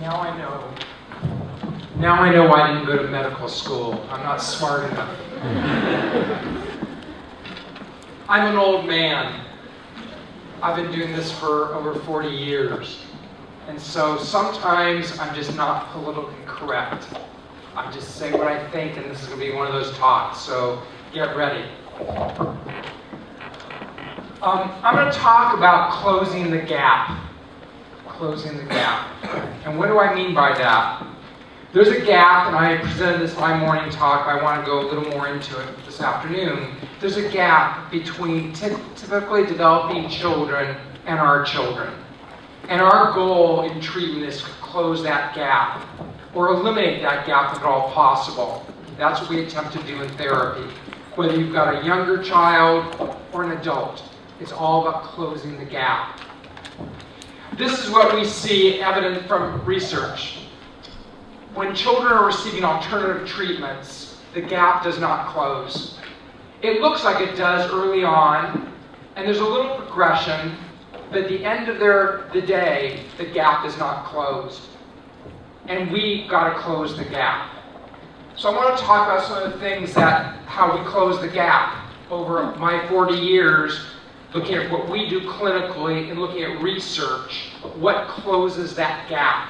Now I know. Now I know why I didn't go to medical school. I'm not smart enough. I'm an old man. I've been doing this for over 40 years. And so sometimes I'm just not politically correct. I just say what I think, and this is going to be one of those talks, so get ready. I'm going to talk about closing the gap. Closing the gap. And what do I mean by that? There's a gap, and I presented this in my morning talk. I want to go a little more into it this afternoon. There's a gap between typically developing children and our children. And our goal in treatment is to close that gap, or eliminate that gap if at all possible. That's what we attempt to do in therapy. Whether you've got a younger child or an adult, it's all about closing the gap. This is what we see evident from research. When children are receiving alternative treatments, the gap does not close. It looks like it does early on, and there's a little progression, but at the end of the day, the gap is not closed. And we've got to close the gap. So I want to talk about some of the things how we close the gap over my 40 years, looking at what we do clinically and looking at research, what closes that gap.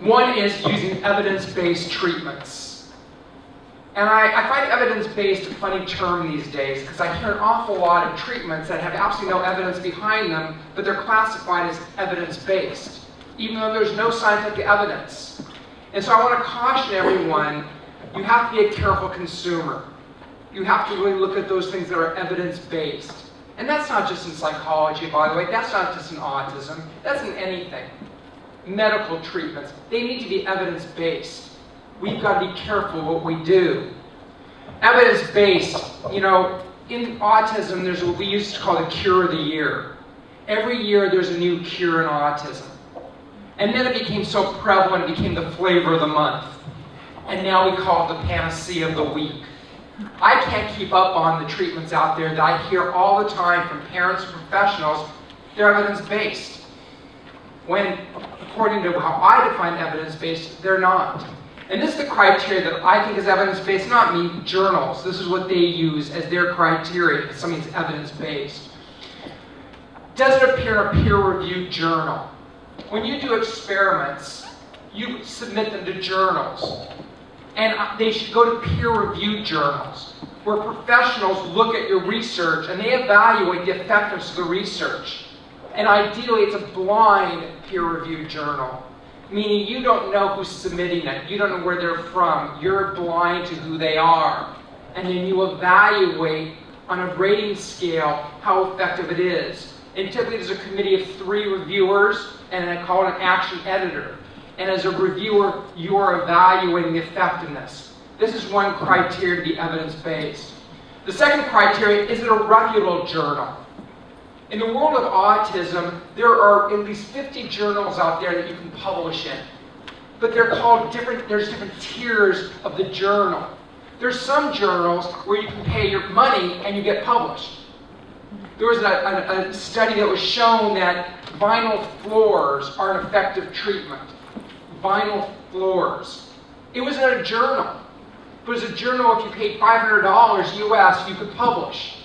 One is using evidence-based treatments. And I find evidence-based a funny term these days because I hear an awful lot of treatments that have absolutely no evidence behind them, but they're classified as evidence-based, even though there's no scientific evidence. And so I want to caution everyone, you have to be a careful consumer. You have to really look at those things that are evidence-based. And that's not just in psychology, by the way. That's not just in autism. That's in anything. Medical treatments, they need to be evidence-based. We've got to be careful what we do. Evidence-based, in autism, there's what we used to call the cure of the year. Every year there's a new cure in autism. And then it became so prevalent, it became the flavor of the month. And now we call it the panacea of the week. I can't keep up on the treatments out there that I hear all the time from parents and professionals. They're evidence-based. When, according to how I define evidence-based, they're not. And this is the criteria that I think is evidence-based, not me, journals. This is what they use as their criteria if something's evidence-based. Does it appear in a peer-reviewed journal? When you do experiments, you submit them to journals. And they should go to peer-reviewed journals, where professionals look at your research and they evaluate the effectiveness of the research. And ideally, it's a blind peer-reviewed journal, meaning you don't know who's submitting it. You don't know where they're from. You're blind to who they are. And then you evaluate on a rating scale how effective it is. And typically, there's a committee of 3 reviewers, and I call it an action editor. And as a reviewer, you are evaluating the effectiveness. This is one criteria to be evidence-based. The second criteria, is it a reputable journal? In the world of autism, there are at least 50 journals out there that you can publish in. But they're called there's different tiers of the journal. There's some journals where you can pay your money and you get published. There was a study that was shown that vinyl floors are an effective treatment. Vinyl floors. It was in a journal. It was a journal, if you paid $500 US, you could publish.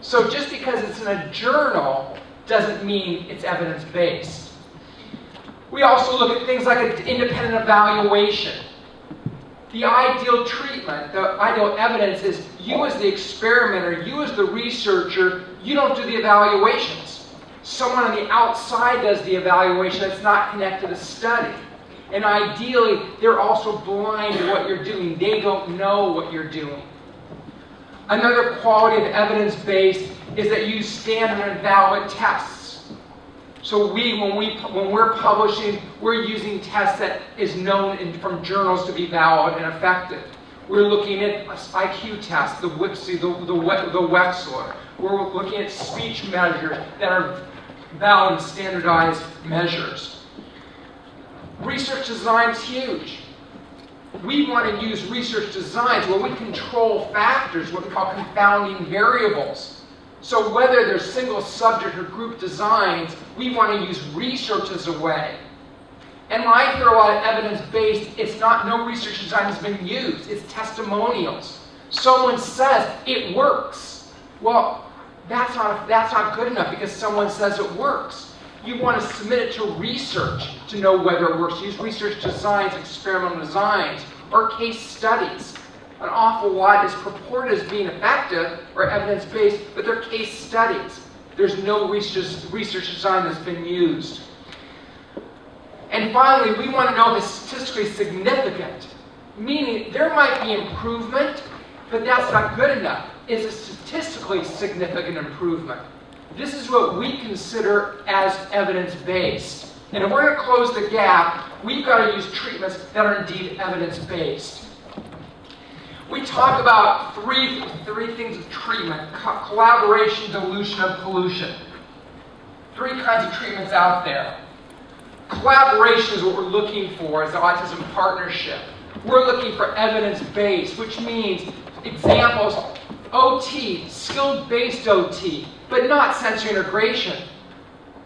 So just because it's in a journal doesn't mean it's evidence-based. We also look at things like an independent evaluation. The ideal treatment, the ideal evidence is you as the experimenter, you as the researcher, you don't do the evaluations. Someone on the outside does the evaluation that's not connected to the study. And ideally, they're also blind to what you're doing. They don't know what you're doing. Another quality of evidence-based is that you use standard and valid tests. So when we're publishing, we're using tests that is known from journals to be valid and effective. We're looking at IQ tests, the WIPSI, the Wechsler. We're looking at speech measures that are valid and standardized measures. Research design is huge. We want to use research designs where we control factors, what we call confounding variables. So whether they're single subject or group designs, we want to use research as a way. And when I hear a lot of evidence-based, it's not, no research design has been used. It's testimonials. Someone says it works. Well, that's not good enough because someone says it works. You want to submit it to research to know whether it works. Use research designs, experimental designs, or case studies. An awful lot is purported as being effective or evidence-based, but they're case studies. There's no research design that's been used. And finally, we want to know if it's statistically significant, meaning there might be improvement, but that's not good enough. Is a statistically significant improvement? This is what we consider as evidence-based. And if we're going to close the gap, we've got to use treatments that are indeed evidence-based. We talk about three things of treatment: collaboration, dilution, and pollution. Three kinds of treatments out there. Collaboration is what we're looking for as the autism partnership. We're looking for evidence-based, which means examples, OT, skill-based OT, but not sensory integration.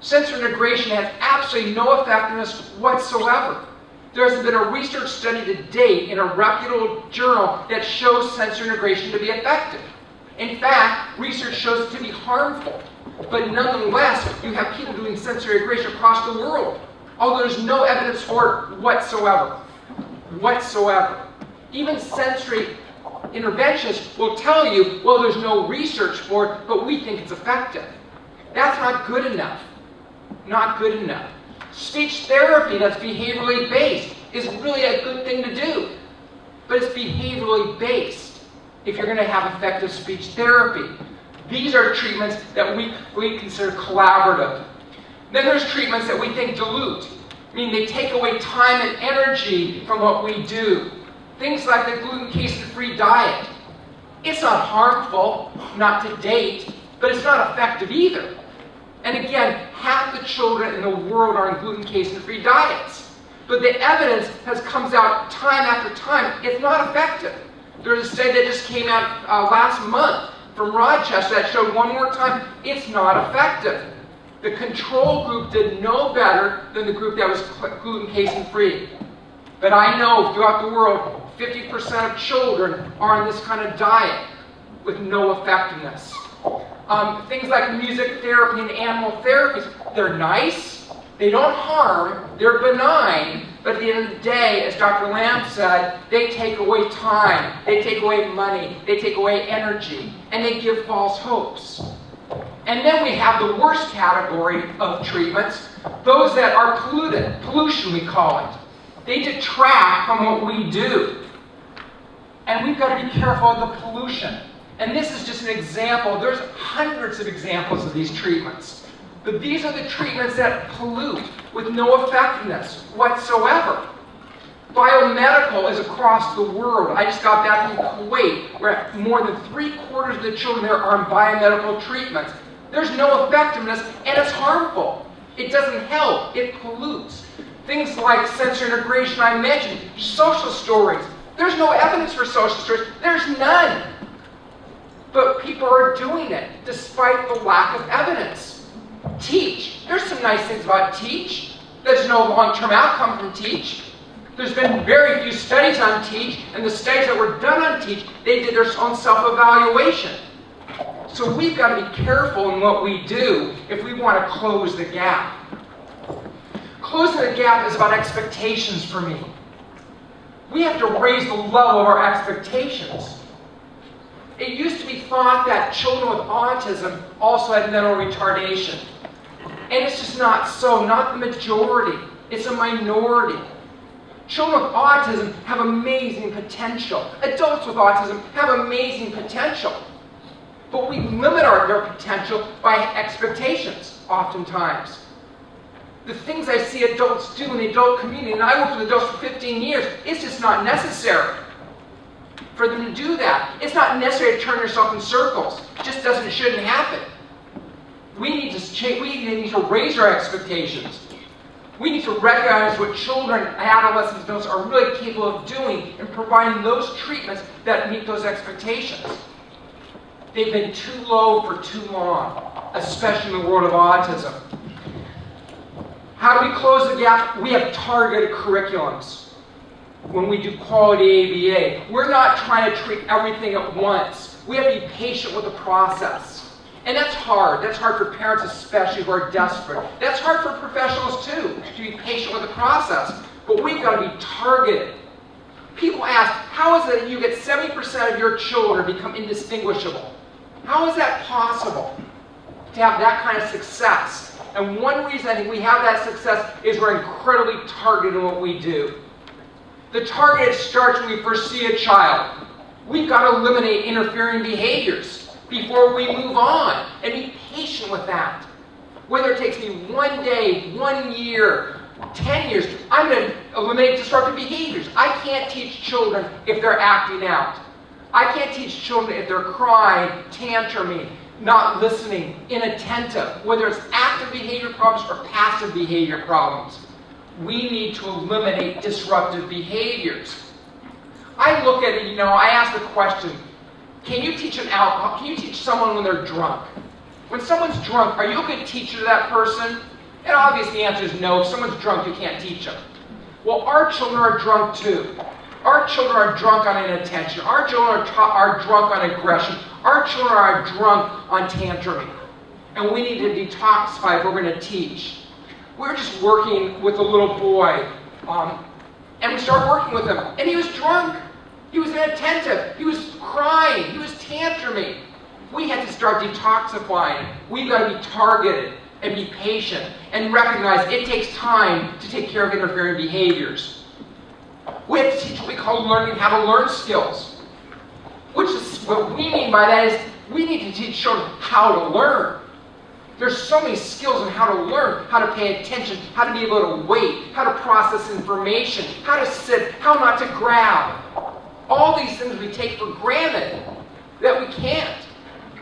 Sensory integration has absolutely no effectiveness whatsoever. There hasn't been a research study to date in a reputable journal that shows sensory integration to be effective. In fact, research shows it to be harmful. But nonetheless, you have people doing sensory integration across the world, although there's no evidence for it whatsoever. Even sensory interventionists will tell you, well, there's no research for it, but we think it's effective. That's not good enough. Not good enough. Speech therapy that's behaviorally based is really a good thing to do, but it's behaviorally based if you're going to have effective speech therapy. These are treatments that we consider collaborative. Then there's treatments that we think dilute, meaning they take away time and energy from what we do. Things like the gluten casein-free diet. It's not harmful, not to date, but it's not effective either. And again, half the children in the world are on gluten casein-free diets. But the evidence comes out time after time, it's not effective. There's a study that just came out last month from Rochester that showed one more time, it's not effective. The control group did no better than the group that was gluten casein-free. But I know throughout the world, 50% of children are on this kind of diet with no effectiveness. Things like music therapy and animal therapies, they're nice, they don't harm, they're benign, but at the end of the day, as Dr. Lamb said, they take away time, they take away money, they take away energy, and they give false hopes. And then we have the worst category of treatments, those that are polluted, pollution we call it. They detract from what we do. And we've got to be careful of the pollution. And this is just an example. There's hundreds of examples of these treatments. But these are the treatments that pollute with no effectiveness whatsoever. Biomedical is across the world. I just got back from Kuwait, where more than 3/4 of the children there are on biomedical treatments. There's no effectiveness, and it's harmful. It doesn't help. It pollutes. Things like sensory integration I mentioned, social stories. There's no evidence for social stories. There's none. But people are doing it despite the lack of evidence. Teach. There's some nice things about teach. There's no long-term outcome from teach. There's been very few studies on teach, and the studies that were done on teach, they did their own self-evaluation. So we've got to be careful in what we do if we want to close the gap. Closing the gap is about expectations for me. We have to raise the level of our expectations. It used to be thought that children with autism also had mental retardation. And it's just not so, not the majority. It's a minority. Children with autism have amazing potential. Adults with autism have amazing potential. But we limit their potential by expectations, oftentimes. The things I see adults do in the adult community, and I worked with adults for 15 years, it's just not necessary for them to do that. It's not necessary to turn yourself in circles. It just shouldn't happen. We need to change, we need to raise our expectations. We need to recognize what children, adolescents, and adults are really capable of doing and providing those treatments that meet those expectations. They've been too low for too long, especially in the world of autism. How do we close the gap? We have targeted curriculums. When we do quality ABA, we're not trying to treat everything at once. We have to be patient with the process. And that's hard. That's hard for parents especially who are desperate. That's hard for professionals too, to be patient with the process. But we've got to be targeted. People ask, how is it that you get 70% of your children become indistinguishable? How is that possible to have that kind of success? And one reason I think we have that success is we're incredibly targeted in what we do. The target starts when we first see a child. We've got to eliminate interfering behaviors before we move on and be patient with that. Whether it takes me 1 day, 1 year, 10 years, I'm going to eliminate disruptive behaviors. I can't teach children if they're acting out. I can't teach children if they're crying, tantruming, not listening, inattentive, whether it's active behavior problems or passive behavior problems. We need to eliminate disruptive behaviors. I look at it, I ask the question, can you teach someone when they're drunk? When someone's drunk, are you a good teacher to that person? And obviously the answer is no. If someone's drunk, you can't teach them. Well, our children are drunk too. Our children are drunk on inattention. Our children are drunk on aggression. Our children are drunk on tantruming. And we need to detoxify if we're going to teach. We're just working with a little boy, and we start working with him. And he was drunk. He was inattentive. He was crying. He was tantruming. We had to start detoxifying. We've got to be targeted and be patient and recognize it takes time to take care of interfering behaviors. We have to teach what we call learning how to learn skills. Which is what we mean by that is we need to teach children how to learn. There's so many skills on how to learn, how to pay attention, how to be able to wait, how to process information, how to sit, how not to grab. All these things we take for granted that we can't.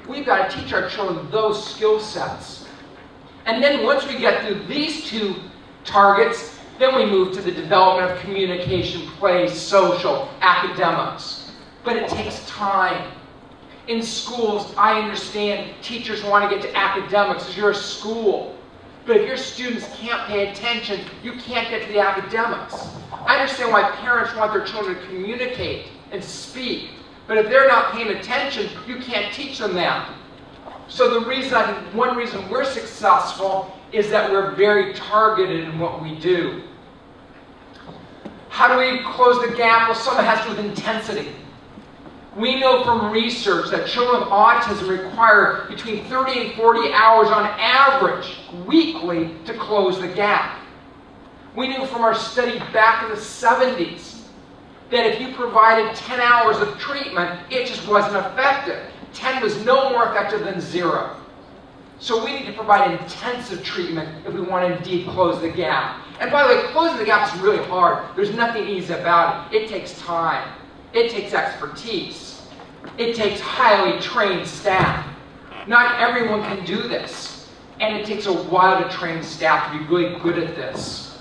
We've got to teach our children those skill sets. And then once we get through these two targets, then we move to the development of communication, play, social, academics. But it takes time. In schools, I understand teachers want to get to academics because you're a school. But if your students can't pay attention, you can't get to the academics. I understand why parents want their children to communicate and speak. But if they're not paying attention, you can't teach them that. So the reason, I think one reason we're successful is that we're very targeted in what we do. How do we close the gap? Well, some of it has to do with intensity. We know from research that children with autism require between 30 and 40 hours on average weekly to close the gap. We knew from our study back in the 70s that if you provided 10 hours of treatment, it just wasn't effective. 10 was no more effective than 0. So we need to provide intensive treatment if we want to indeed close the gap. And by the way, closing the gap is really hard. There's nothing easy about it. It takes time. It takes expertise. It takes highly trained staff. Not everyone can do this. And it takes a while to train staff to be really good at this.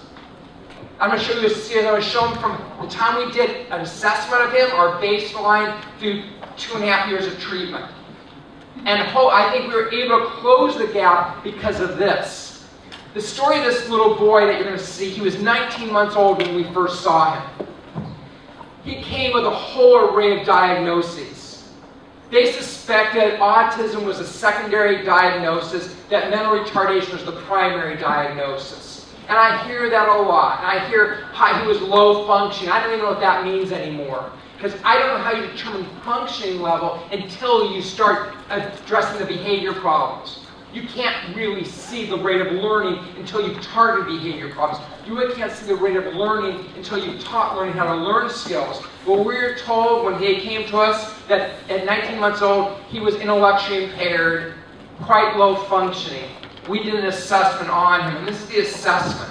I'm going to show you a series. I was showing from the time we did an assessment of him, our baseline, through 2.5 years of treatment. And I think we were able to close the gap because of this. The story of this little boy that you're going to see, he was 19 months old when we first saw him. He came with a whole array of diagnoses. They suspected autism was a secondary diagnosis, that mental retardation was the primary diagnosis. And I hear that a lot. And I hear he was low functioning. I don't even know what that means anymore. Because I don't know how you determine functioning level until you start addressing the behavior problems. You can't really see the rate of learning until you've targeted behavior problems. You really can't see the rate of learning until you've taught learning how to learn skills. Well, we were told when he came to us that at 19 months old, he was intellectually impaired, quite low functioning. We did an assessment on him, and this is the assessment.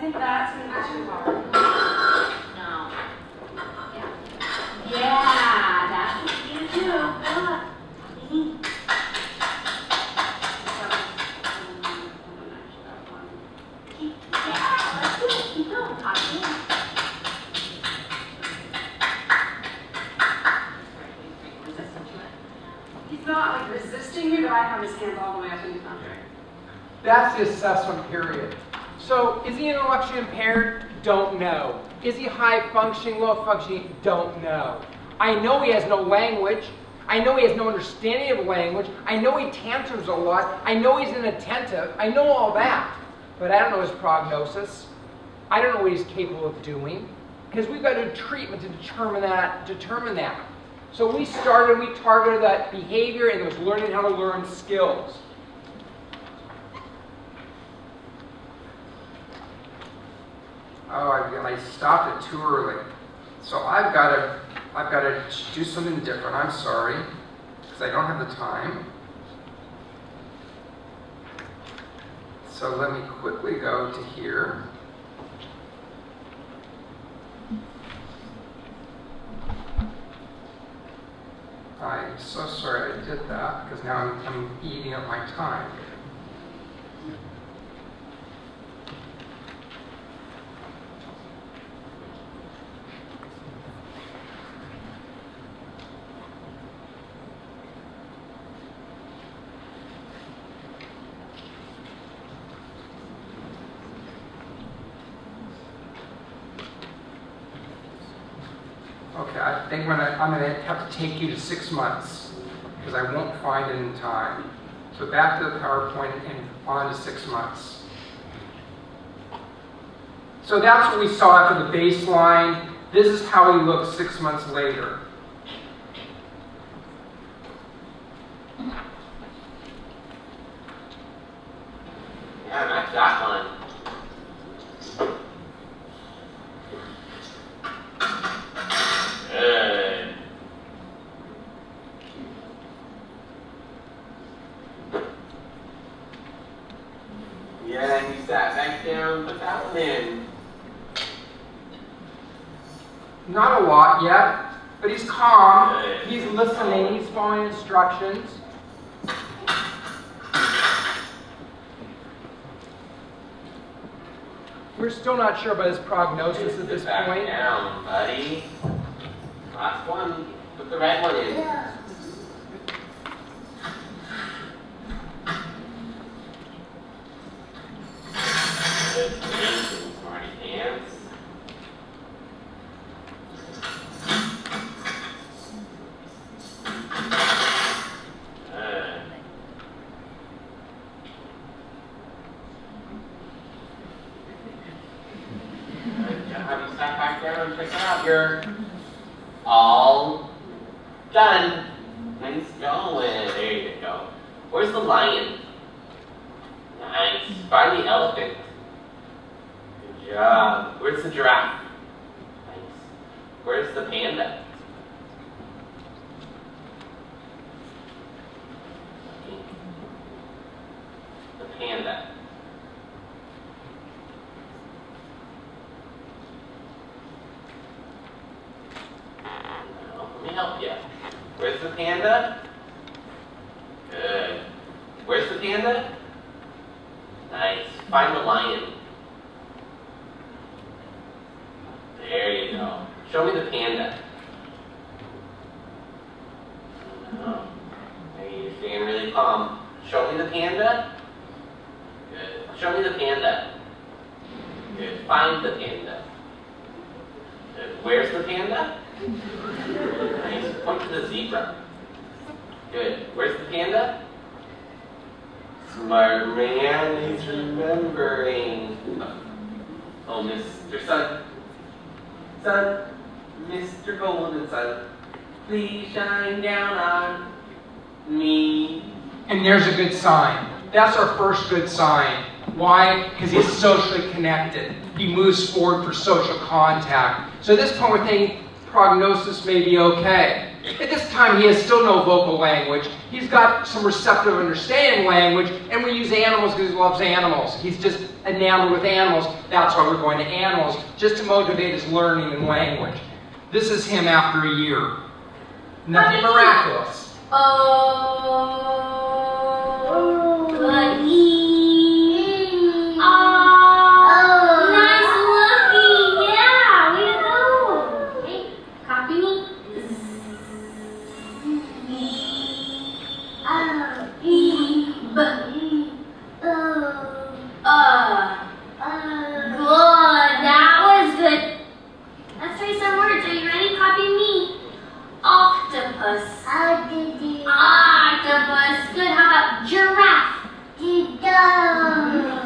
think that's going to be too hard. No. Yeah, that's what you do too. Yeah, let's do it. Keep going. He's not like resisting you, but I have his hands all the way up and he's not. That's the assessment period. So is he intellectually impaired? Don't know. Is he high functioning, low functioning? Don't know. I know he has no language. I know he has no understanding of language. I know he tantrums a lot. I know he's inattentive. I know all that. But I don't know his prognosis. I don't know what he's capable of doing. Because we've got to do treatment to determine that. So we targeted that behavior and it was learning how to learn skills. Oh, I stopped it too early. So I've got to do something different. I'm sorry, because I don't have the time. So let me quickly go to here. I'm so sorry I did that, because now I'm eating up my time. Okay, I think I'm going to have to take you to 6 months because I won't find it in time. So back to the PowerPoint and on to 6 months. So that's what we saw after the baseline. This is how he looks 6 months later. Yeah, that's that one. Good. Yeah, he sat back down, put that one in. Not a lot yet, but he's calm. Good. He's listening. He's following instructions. We're still not sure about his prognosis at this Back point. down, buddy. Last one. Put the red one in. Good. Amazing, smarty pants. Good. Good job. You sat back down. Check it out. You're all done. Nice going. There you go. Where's the lion? Nice. Find the elephant. Good job. Where's the giraffe? Nice. Where's the panda? The panda. Let me help you. Where's the panda? Good. Where's the panda? Nice. Find the lion. There you go. Show me the panda. Oh. You're staying really calm. Show me the panda. Good. Show me the panda. Good. Find the panda. Good. Where's the panda? Nice. Point to the zebra. Good. Where's the panda? Smart man, he's remembering. Oh, Mr. Sun. Sun. Mr. Golden Sun. Please shine down on me. And there's a good sign. That's our first good sign. Why? Because he's socially connected. He moves forward for social contact. So at this point we're thinking prognosis may be okay. At this time he has still no vocal language. He's got some receptive understanding language, and we use animals because he loves animals. He's just enamored with animals. That's why we're going to animals, just to motivate his learning and language. This is him after a year. Nothing miraculous. Oh, goody. Good, that was good. Let's try some words. Are you ready? Copy me. Octopus. Octopus. Good. How about giraffe?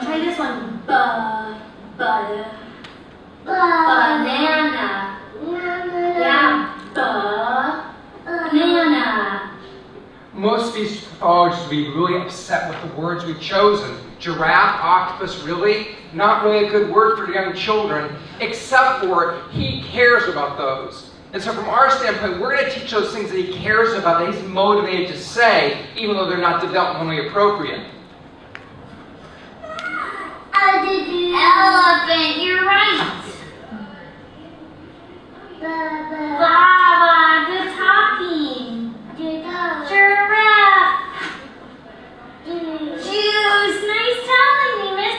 Try this one. Banana. Yeah. Banana. Most speech pathologists would be really upset with the words we've chosen. Giraffe, octopus, really? Not really a good word for young children, except for he cares about those. And so from our standpoint, we're going to teach those things that he cares about, that he's motivated to say, even though they're not developmentally appropriate. Elephant, you're right. Baba, good talking. Giraffe. Juice, nice telling me, miss.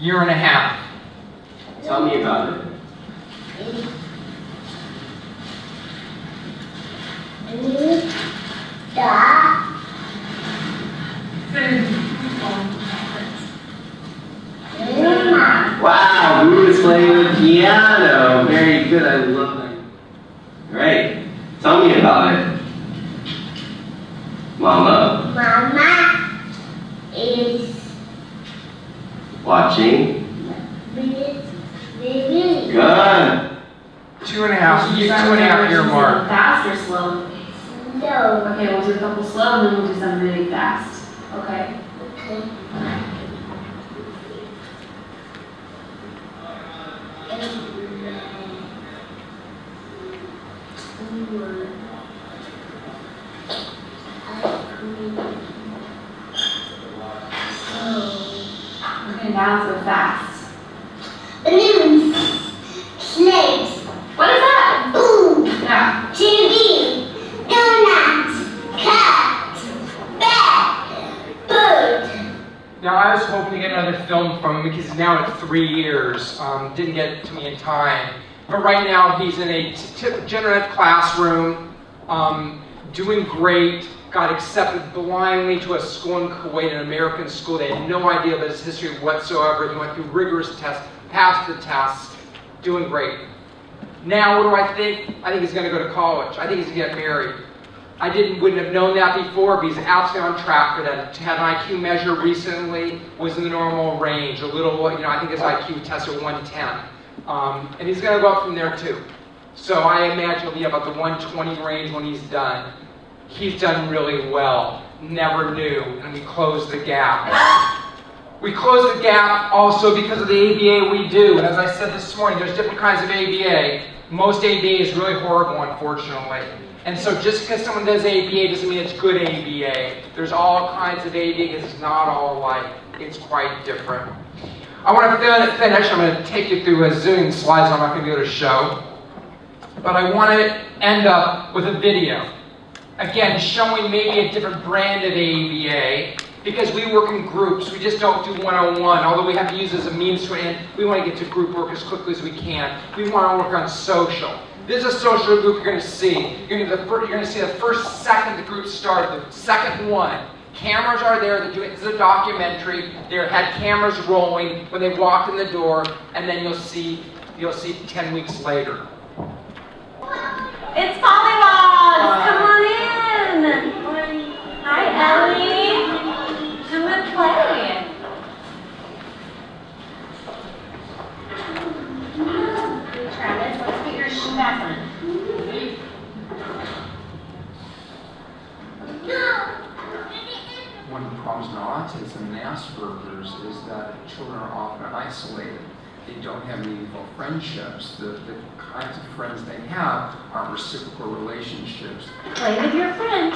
Year and a half. Tell me about it. Wow, Boo is playing the piano. Very good, I love that. Great. Tell me about it. Mama is watching. baby. Good. 2.5 year mark. Fast or slow? No. Okay, we'll do a couple slow and then we'll do some really fast. Okay. Okay. Okay, now let's go fast. Balloons, slaves, What is that? boom, Yeah. TV, donuts, cat, bat, bird. Now I was hoping to get another film from him because he's now at 3 years. Didn't get to me in time. But right now he's in a general ed classroom, doing great. Got accepted blindly to a school in Kuwait, an American school. They had no idea about his history whatsoever. He went through rigorous tests, passed the tests, doing great. Now what do I think? I think he's going to go to college. I think he's going to get married. I wouldn't have known that before, but he's absolutely on track for that. Had an IQ measure recently, was in the normal range, a little, I think his IQ tested 110. And he's going to go up from there too. So I imagine he'll be about the 120 range when he's done. He's done really well, never knew, and we closed the gap. We closed the gap also because of the ABA we do, and as I said this morning, there's different kinds of ABA. Most ABA is really horrible, unfortunately. And so just because someone does ABA doesn't mean it's good ABA. There's all kinds of ABA because it's not all alike. It's quite different. I want to finish. I'm going to take you through a Zoom slides I'm not going to be able to show. But I want to end up with a video. Again, showing maybe a different brand of ABA, because we work in groups. We just don't do one-on-one, although we have to use it as a means to an end. We want to get to group work as quickly as we can. We want to work on social. This is a social group you're going to see. You're going to see the first second the group started, the second one. Cameras are there. This is a documentary. They had cameras rolling when they walked in the door, and then you'll see 10 weeks later. It's Pollywogs! Come on in! Hi, Ellie! Come and play! Travis, let's get your shoe back on. One of the problems in autism and Asperger's is that children are often isolated. They don't have meaningful friendships. The kinds of friends they have aren't reciprocal relationships. Play with your friend.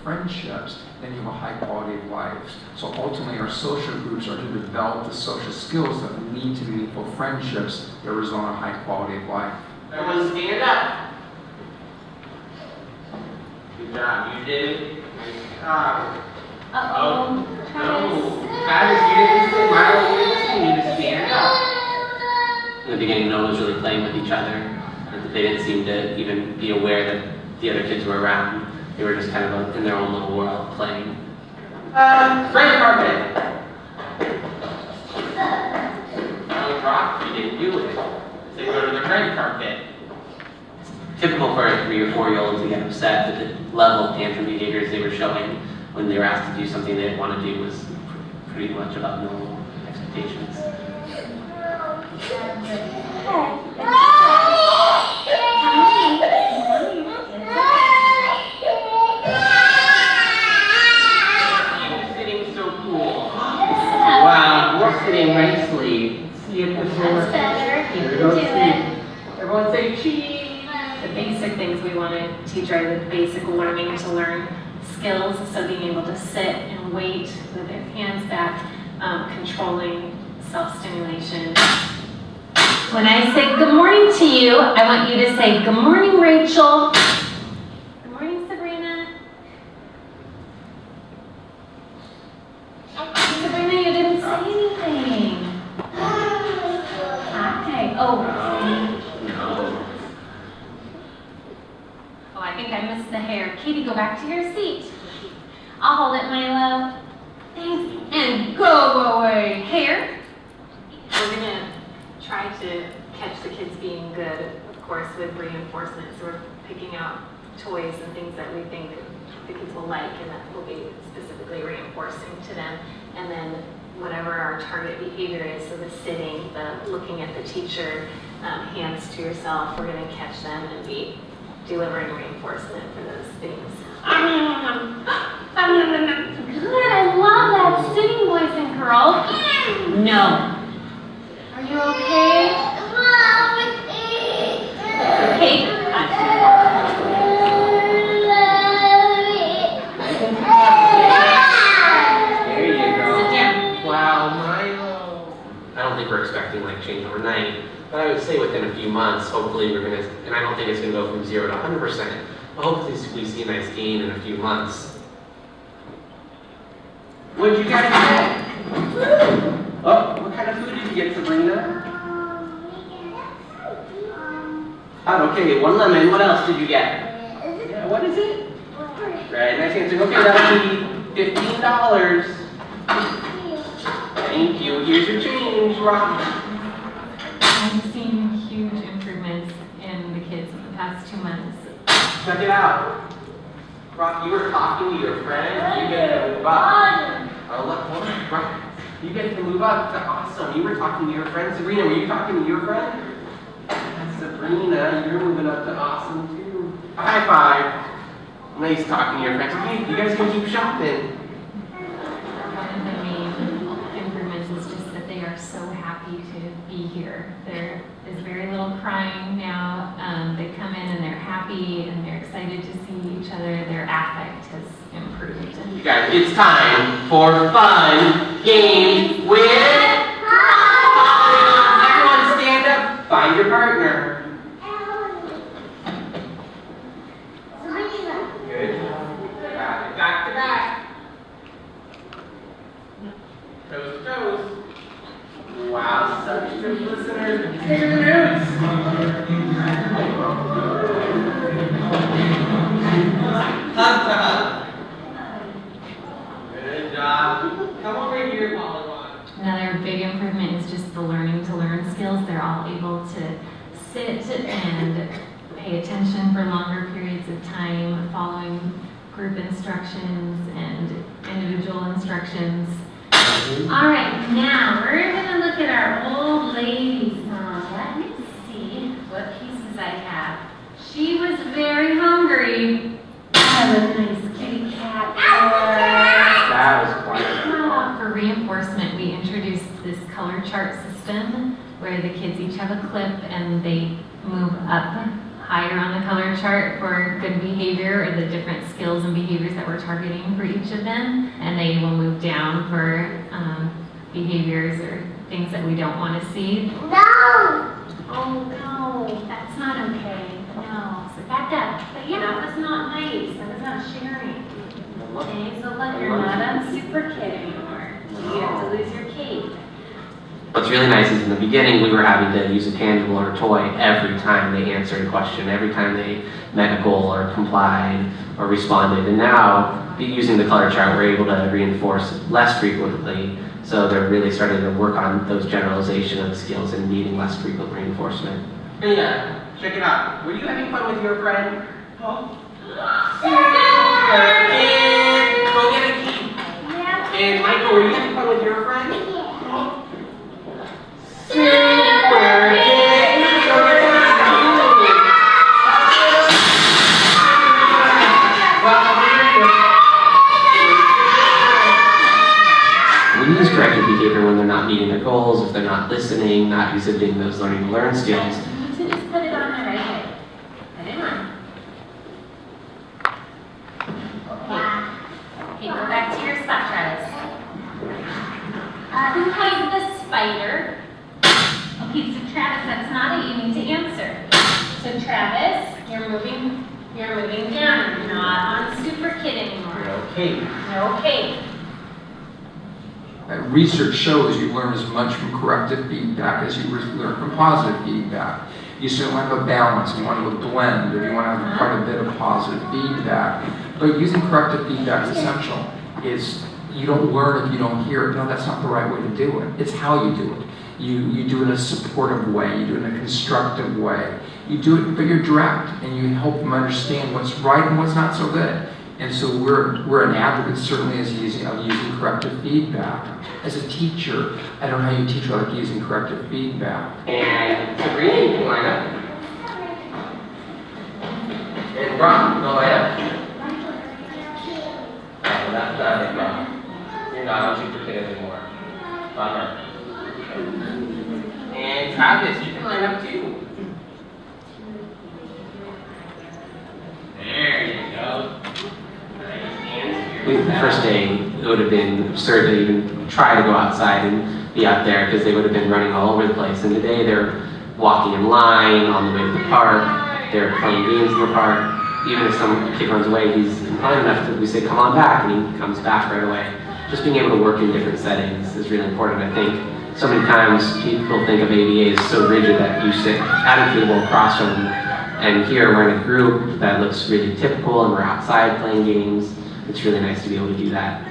friendships, then you have a high quality of life. So ultimately our social groups are to develop the social skills that lead to meaningful friendships that result in a high quality of life. Everyone stand up. Good job, you did it. Nice job. Uh-oh. Travis, you didn't say Milo, you didn't say, you need to stand up. In the beginning, no one was really playing with each other. They didn't seem to even be aware that the other kids were around. They were just kind of in their own little world playing. Red carpet! No rock, you didn't do it. They go to the red carpet. It's typical for a 3 or 4-year-old to get upset, but the level of tantrum behaviors they were showing when they were asked to do something they didn't want to do was pretty much above normal expectations. Wow, we're sitting nicely. See if this That's better. You can do it. Everyone say cheese. The basic things we want to teach are the basic learning to learn skills, so being able to sit and wait with their hands back, controlling self-stimulation. When I say good morning to you, I want you to say good morning, Rachel. Good morning, Sabrina. Sabrina, you didn't say anything. Hi. Oh. No. Oh, I think I missed the hair. Katie, go back to your seat. I'll hold it, Milo. Thanks. And go away. Hair. We're gonna try to catch the kids being good, of course, with reinforcement. So we're picking out toys and things that we think the kids will like and that will be specifically reinforcing to them. And then whatever our target behavior is, so the sitting, the looking at the teacher, hands to yourself, we're going to catch them and be delivering reinforcement for those things. Good, I love that sitting, boys and girls. No. Are you okay? Okay. There you go. Sit down. Wow, Milo. I don't think we're expecting like change overnight, but I would say within a few months, hopefully we're gonna, and I don't think it's gonna go from 0 to 100%, but hopefully we see a nice gain in a few months. What did you guys get? Oh, what kind of food did you get, Sabrina? Oh, okay, 1 lemon. What else did you get? Yeah, what is it? Right, nice answer. Okay, that'll be $15. Thank you. Here's your change, Rock. I've seen huge improvements in the kids in the past 2 months. Check it out. Rock, you were talking to your friend. You get to move up. Oh, look, hold on. Rock, you get to move up. That's awesome. You were talking to your friend. Sabrina, were you talking to your friend? Sabrina, you're moving up to awesome too. High five. Nice talking to your friends. Okay, you guys can keep shopping. One of the main improvements is just that they are so happy to be here. There is very little crying now. They come in and they're happy and they're excited to see each other. Their affect has improved. You guys, it's time for fun games with everyone stand up, find your partner. Good. Got it. Back to back. Toes to toes. Wow, such good listeners. Take the notes. Good job. Come over here, Polygon. Another big improvement is just the learning to learn skills. They're all able to sit and pay attention for longer periods of time, following group instructions and individual instructions. All right, now we're going to look at our old lady song. Let me see what pieces I have. She was very hungry. I have a nice kitty cat. That was quite For reinforcement, we introduced this color chart system where the kids each have a clip and they move up higher on the color chart for good behavior or the different skills and behaviors that we're targeting for each of them, and they will move down for behaviors or things that we don't want to see. No! Oh no, that's not okay. No, so back up. But yeah, that was not nice. That was not sharing. Okay, so look, you're not on Super Kid anymore. You have to lose your cape. What's really nice is in the beginning we were having to use a tangible or a toy every time they answered a question, every time they met a goal or complied or responded. And now, using the color chart, we're able to reinforce less frequently. So they're really starting to work on those generalization of the skills and needing less frequent reinforcement. Yeah, check it out. Were you having fun with your friend? Oh. Kid, go get a key. Yeah. And Michael, were you having fun with your friend? Yeah. Super kid, go get a key. We use corrective behavior when they're not meeting their goals, if they're not listening, not exhibiting those learning to learn skills. You need to just put it on the right leg. Put it on. Okay, go back to your spot, Travis. Who has the spider? Okay, so Travis, that's not it. You need to answer. So Travis, you're moving down. You're not on Super Kid anymore. Okay. You're okay. Research shows you learn as much from corrective feedback as you learn from positive feedback. You certainly want to have a balance, you want to have a blend, or you want to have quite a bit of positive feedback. But using corrective feedback is essential. You don't learn if you don't hear it. No, that's not the right way to do it. It's how you do it. You do it in a supportive way, you do it in a constructive way. You do it, but you're direct, and you help them understand what's right and what's not so good. And so we're an advocate, certainly, of using corrective feedback. As a teacher, I don't know how you teach without using corrective feedback. And Sabrina, you can line up. And Rob, go line up. Oh, that's not it, Rob. You're not on Super Kid anymore. Bummer. And Travis, you can line up too. There you go. The first day, it would have been absurd to even try to go outside and be out there because they would have been running all over the place. And today they're walking in line on the way to the park, they're playing games in the park. Even if some kid runs away, he's compliant enough that we say, come on back, and he comes back right away. Just being able to work in different settings is really important. I think so many times people think of ABA as so rigid that you sit at a table across from them. And here we're in a group that looks really typical and we're outside playing games. It's really nice to be able to do that.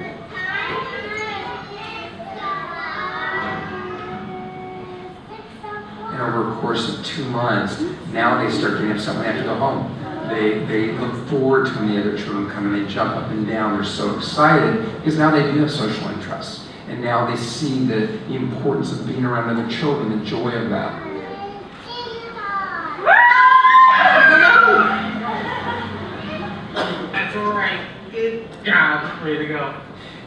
And over a course of 2 months, now they start getting up something after go home. They look forward to when the other children come and they jump up and down. They're so excited because now they do have social interests. And now they see the importance of being around other children, the joy of that. That's all right. Good job. Way to go.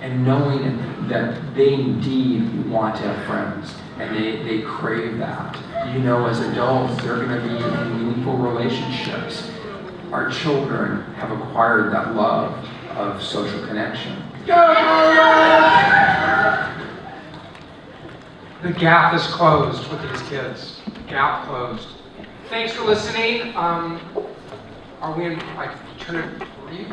And knowing that they indeed want to have friends and they crave that. You know, as adults, they're going to be in meaningful relationships. Our children have acquired that love of social connection. The gap is closed with these kids. Gap closed. Thanks for listening. Are we in, turn it for you?